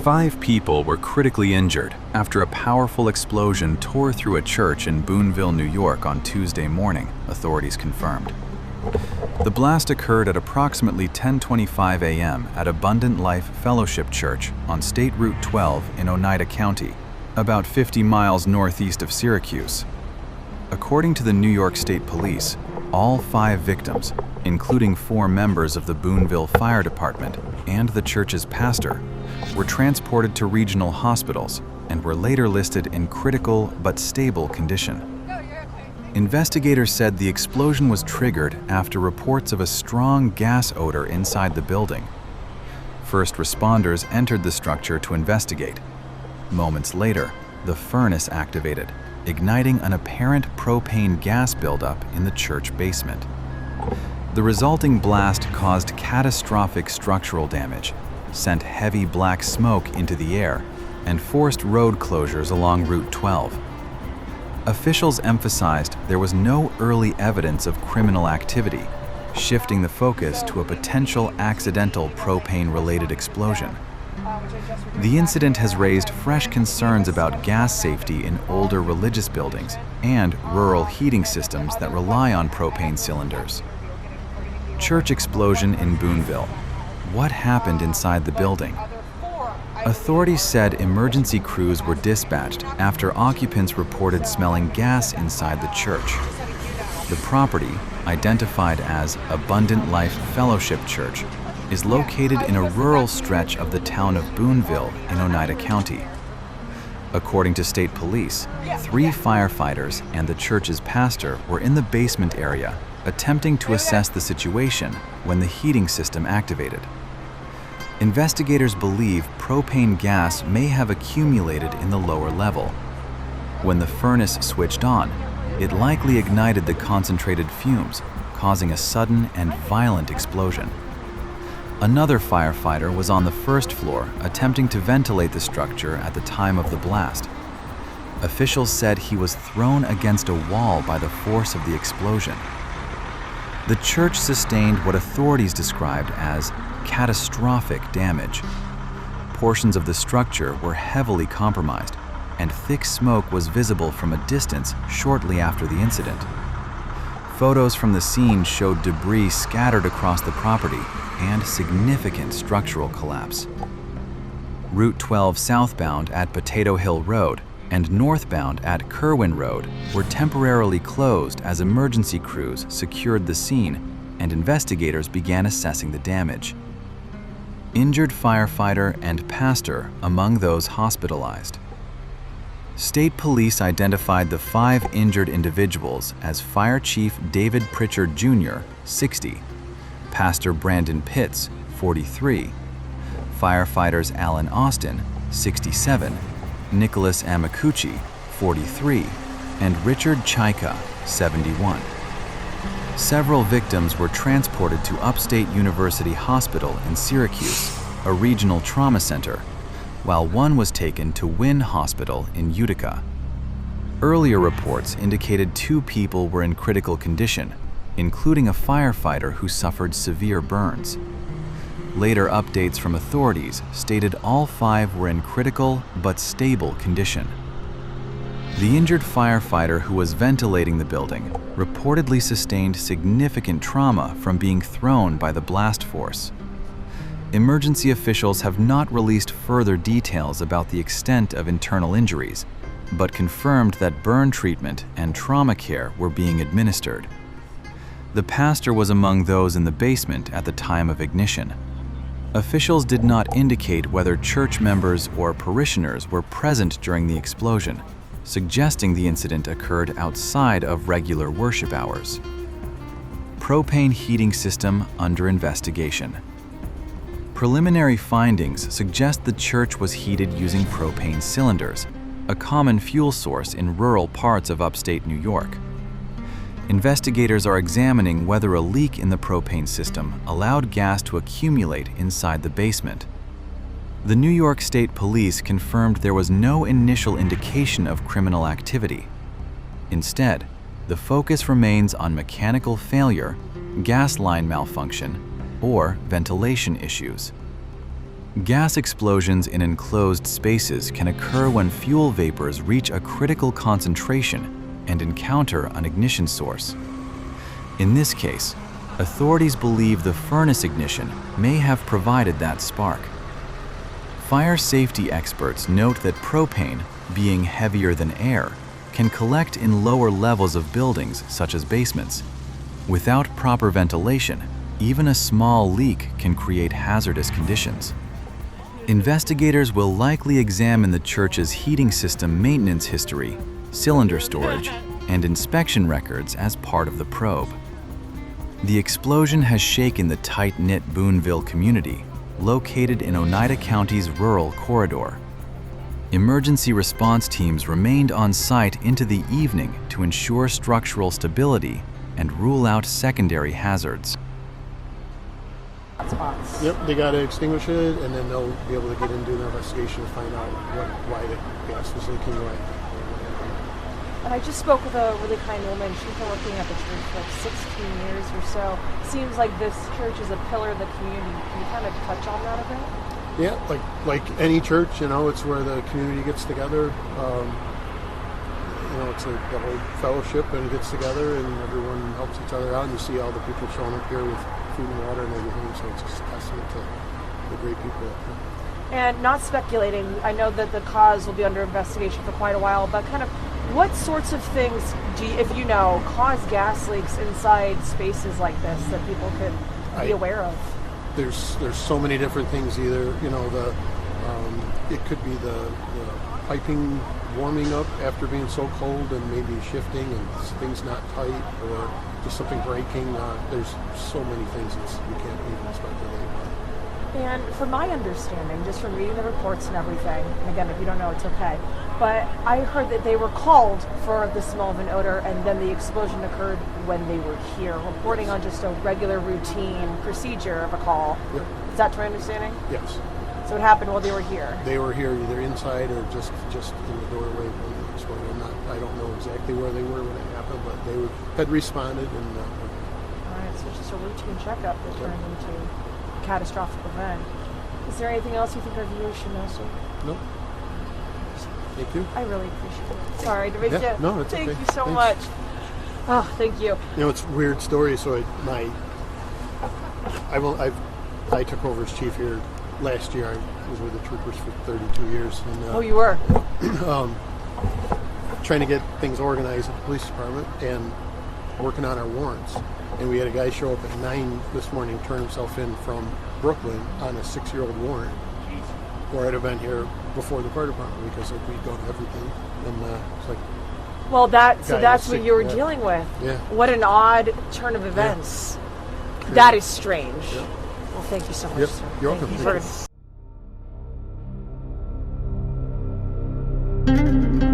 5 people were critically injured after a powerful explosion tore through a church in Boonville, New York on Tuesday morning, authorities confirmed. The blast occurred at approximately 10:25 a.m. at Abundant Life Fellowship Church on State Route 12 in Oneida County, about 50 miles northeast of Syracuse. According to the New York State Police, all 5 victims, including 4 members of the Boonville Fire Department and the church's pastor, were transported to regional hospitals and were later listed in critical but stable condition. Investigators said the explosion was triggered after reports of a strong gas odor inside the building. First responders entered the structure to investigate. Moments later, the furnace activated, igniting an apparent propane gas buildup in the church basement. The resulting blast caused catastrophic structural damage, sent heavy black smoke into the air, and forced road closures along Route 12. Officials emphasized there was no early evidence of criminal activity, shifting the focus to a potential accidental propane-related explosion. The incident has raised fresh concerns about gas safety in older religious buildings and rural heating systems that rely on propane cylinders. Church explosion in Boonville. What happened inside the building? Authorities said emergency crews were dispatched after occupants reported smelling gas inside the church. The property, identified as Abundant Life Fellowship Church, is located in a rural stretch of the town of Boonville in Oneida County. According to state police, 3 firefighters and the church's pastor were in the basement area attempting to assess the situation when the heating system activated. Investigators believe propane gas may have accumulated in the lower level. When the furnace switched on, it likely ignited the concentrated fumes, causing a sudden and violent explosion. Another firefighter was on the first floor attempting to ventilate the structure at the time of the blast. Officials said he was thrown against a wall by the force of the explosion. The church sustained what authorities described as catastrophic damage. Portions of the structure were heavily compromised, and thick smoke was visible from a distance shortly after the incident. Photos from the scene showed debris scattered across the property and significant structural collapse. Route 12 southbound at Potato Hill Road and northbound at Kerwin Road were temporarily closed as emergency crews secured the scene and investigators began assessing the damage. Injured firefighter and pastor among those hospitalized. State police identified the 5 injured individuals as Fire Chief David Pritchard Jr., 60, Pastor Brandon Pitts, 43, firefighters Alan Austin, 67, Nicholas Amakuchi, 43, and Richard Chaika, 71. Several victims were transported to Upstate University Hospital in Syracuse, a regional trauma center, while one was taken to Wynn Hospital in Utica. Earlier reports indicated 2 people were in critical condition, including a firefighter who suffered severe burns. Later updates from authorities stated all 5 were in critical but stable condition. The injured firefighter who was ventilating the building reportedly sustained significant trauma from being thrown by the blast force. Emergency officials have not released further details about the extent of internal injuries, but confirmed that burn treatment and trauma care were being administered. The pastor was among those in the basement at the time of ignition. Officials did not indicate whether church members or parishioners were present during the explosion, suggesting the incident occurred outside of regular worship hours. Propane heating system under investigation. Preliminary findings suggest the church was heated using propane cylinders, a common fuel source in rural parts of upstate New York. Investigators are examining whether a leak in the propane system allowed gas to accumulate inside the basement. The New York State Police confirmed there was no initial indication of criminal activity. Instead, the focus remains on mechanical failure, gas line malfunction, or ventilation issues. Gas explosions in enclosed spaces can occur when fuel vapors reach a critical concentration and encounter an ignition source. In this case, authorities believe the furnace ignition may have provided that spark. Fire safety experts note that propane, being heavier than air, can collect in lower levels of buildings such as basements. Without proper ventilation, even a small leak can create hazardous conditions. Investigators will likely examine the church's heating system maintenance history, cylinder storage, and inspection records as part of the probe. The explosion has shaken the tight-knit Boonville community, located in Oneida County's rural corridor. Emergency response teams remained on site into the evening to ensure structural stability and rule out secondary hazards. Spots. Yep, they got to extinguish it, and then they'll be able to get into an investigation to find out why the gas was leaking away. And I just spoke with a really kind woman. She's been working at the church for like 16 years or so. Seems like this church is a pillar of the community. Can you kind of touch on that a bit? Yeah, like any church, it's where the community gets together. It's the whole fellowship and gets together, and everyone helps each other out. And you see all the people showing up here with food and water and everything, so it's just a testament to the great people up here. And not speculating, I know that the cause will be under investigation for quite a while, but kind of what sorts of things if you know, cause gas leaks inside spaces like this that people could be aware of? There's so many different things. Either it could be the piping warming up after being so cold and maybe shifting and things not tight, or just something breaking. There's so many things that you can't even speculate about. And from my understanding, just from reading the reports and everything, and again, if you don't know, it's okay, but I heard that they were called for the smell of an odor, and then the explosion occurred when they were here, reporting on just a regular routine procedure of a call. Yep. Is that my understanding? Yes. So it happened while they were here? They were here either inside or just in the doorway when the explosion. I don't know exactly where they were when it happened, but they had responded. And all right, so it's just a routine checkup that turned into a catastrophic event. Is there anything else you think our viewers should know, sir? No. Thank you. I really appreciate it. Sorry to make you. No, it's Thank okay. you so Thanks. much. Oh, thank you. It's a weird story. So I took over as chief here last year. I was with the troopers for 32 years. And, you were? Trying to get things organized at the police department and working on our warrants. And we had a guy show up at 9 this morning, turn himself in from Brooklyn on a 6-year-old warrant for an event here before the fire department, because we'd go to everything. And it's like... Well, that's what you were dealing with. Yeah. What an odd turn of events. Yeah. That is strange. Yeah. Well, thank you so much, Yep. sir. You're Thank welcome. you for